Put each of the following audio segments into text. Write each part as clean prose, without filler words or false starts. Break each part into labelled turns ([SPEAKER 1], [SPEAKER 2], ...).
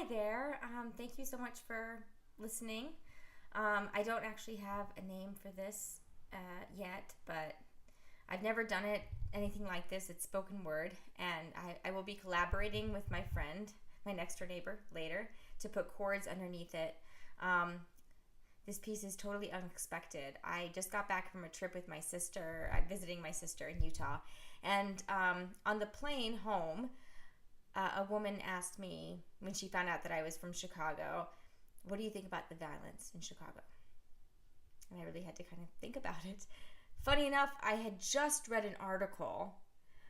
[SPEAKER 1] Hi there. Thank you so much for listening. I don't actually have a name for this yet, but I've never done anything like this. It's spoken word, and I will be collaborating with my friend, my next door neighbor, later to put chords underneath it. This piece is totally unexpected. I just got back from a trip with my sister. I'm visiting my sister in Utah, and on the plane home, a woman asked me when she found out that I was from Chicago, what do you think about the violence in Chicago? And I really had to kind of think about it. Funny enough, I had just read an article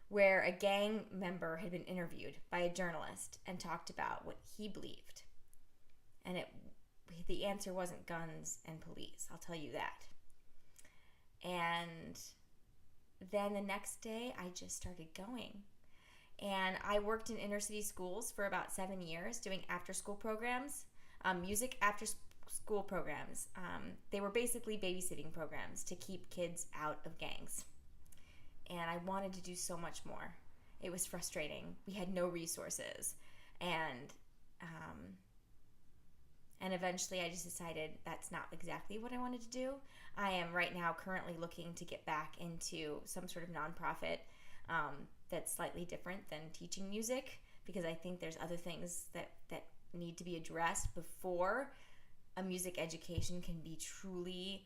[SPEAKER 1] where a gang member had been interviewed by a journalist and talked about what he believed. And the answer wasn't guns and police, I'll tell you that. And then the next day, I just started going. And I worked in inner city schools for about 7 years doing after-school programs, music after-school programs. They were basically babysitting programs to keep kids out of gangs. And I wanted to do so much more. It was frustrating. We had no resources. And eventually I just decided that's not exactly what I wanted to do. I am right now currently looking to get back into some sort of nonprofit that's slightly different than teaching music, because I think there's other things that need to be addressed before a music education can be truly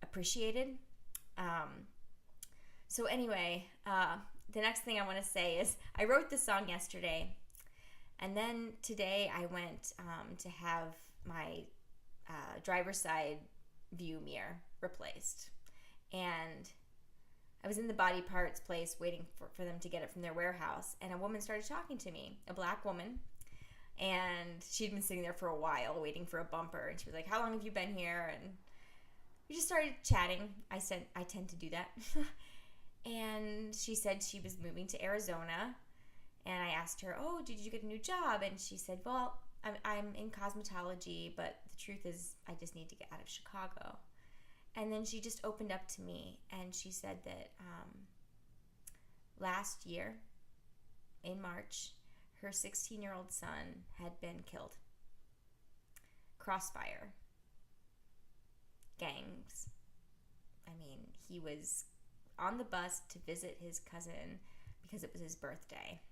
[SPEAKER 1] appreciated. So anyway, the next thing I want to say is I wrote this song yesterday, and then today I went to have my driver's side view mirror replaced. And I was in the body parts place waiting for them to get it from their warehouse, and a woman started talking to me, a black woman, and she'd been sitting there for a while waiting for a bumper, and she was like, how long have you been here? And we just started chatting. I said, I tend to do that. And she said she was moving to Arizona, and I asked her, oh, did you get a new job? And she said, well, I'm in cosmetology, but the truth is I just need to get out of Chicago. And then she just opened up to me, and she said that last year, in March, her 16-year-old son had been killed. Crossfire. Gangs. I mean, he was on the bus to visit his cousin because it was his birthday.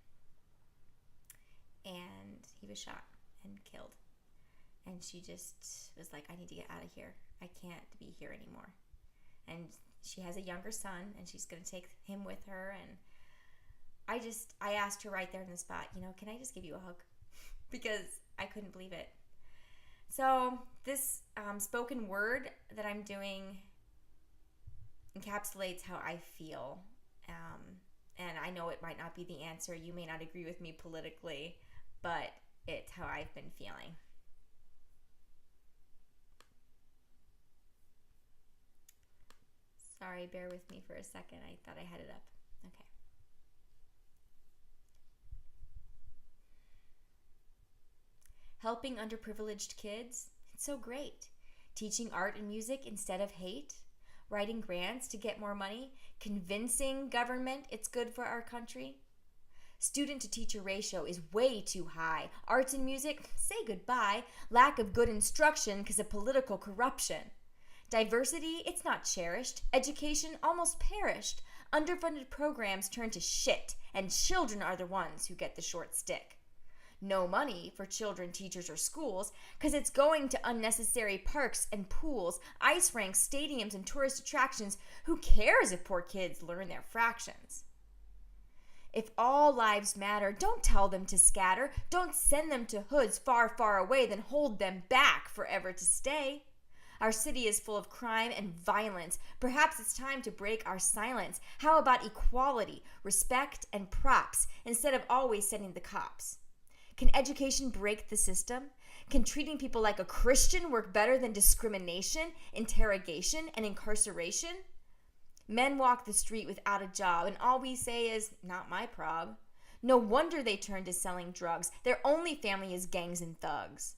[SPEAKER 1] And he was shot and killed. And she just was like, I need to get out of here. I can't be here anymore. And she has a younger son, and she's going to take him with her. And I asked her right there in the spot, can I just give you a hug? Because I couldn't believe it. So this spoken word that I'm doing encapsulates how I feel. And I know it might not be the answer. You may not agree with me politically, but it's how I've been feeling. Sorry, bear with me for a second. I thought I had it up. Okay. Helping underprivileged kids, it's so great. Teaching art and music instead of hate. Writing grants to get more money. Convincing government it's good for our country. Student to teacher ratio is way too high. Arts and music, say goodbye. Lack of good instruction because of political corruption. Diversity, it's not cherished. Education, almost perished. Underfunded programs turn to shit, and children are the ones who get the short stick. No money for children, teachers, or schools because it's going to unnecessary parks and pools, ice rinks, stadiums, and tourist attractions. Who cares if poor kids learn their fractions? If all lives matter, don't tell them to scatter. Don't send them to hoods far, far away, then hold them back forever to stay. Our city is full of crime and violence. Perhaps it's time to break our silence. How about equality, respect, and props instead of always sending the cops? Can education break the system? Can treating people like a Christian work better than discrimination, interrogation, and incarceration? Men walk the street without a job, and all we say is, not my prob. No wonder they turn to selling drugs. Their only family is gangs and thugs.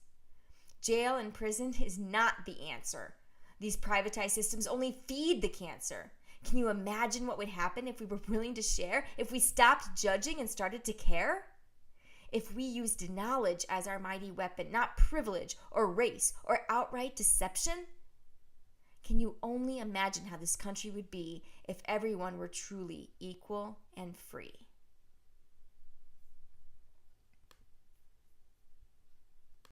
[SPEAKER 1] Jail and prison is not the answer. These privatized systems only feed the cancer. Can you imagine what would happen if we were willing to share, if we stopped judging and started to care? if we used knowledge as our mighty weapon, not privilege or race or outright deception? Can you only imagine how this country would be if everyone were truly equal and free?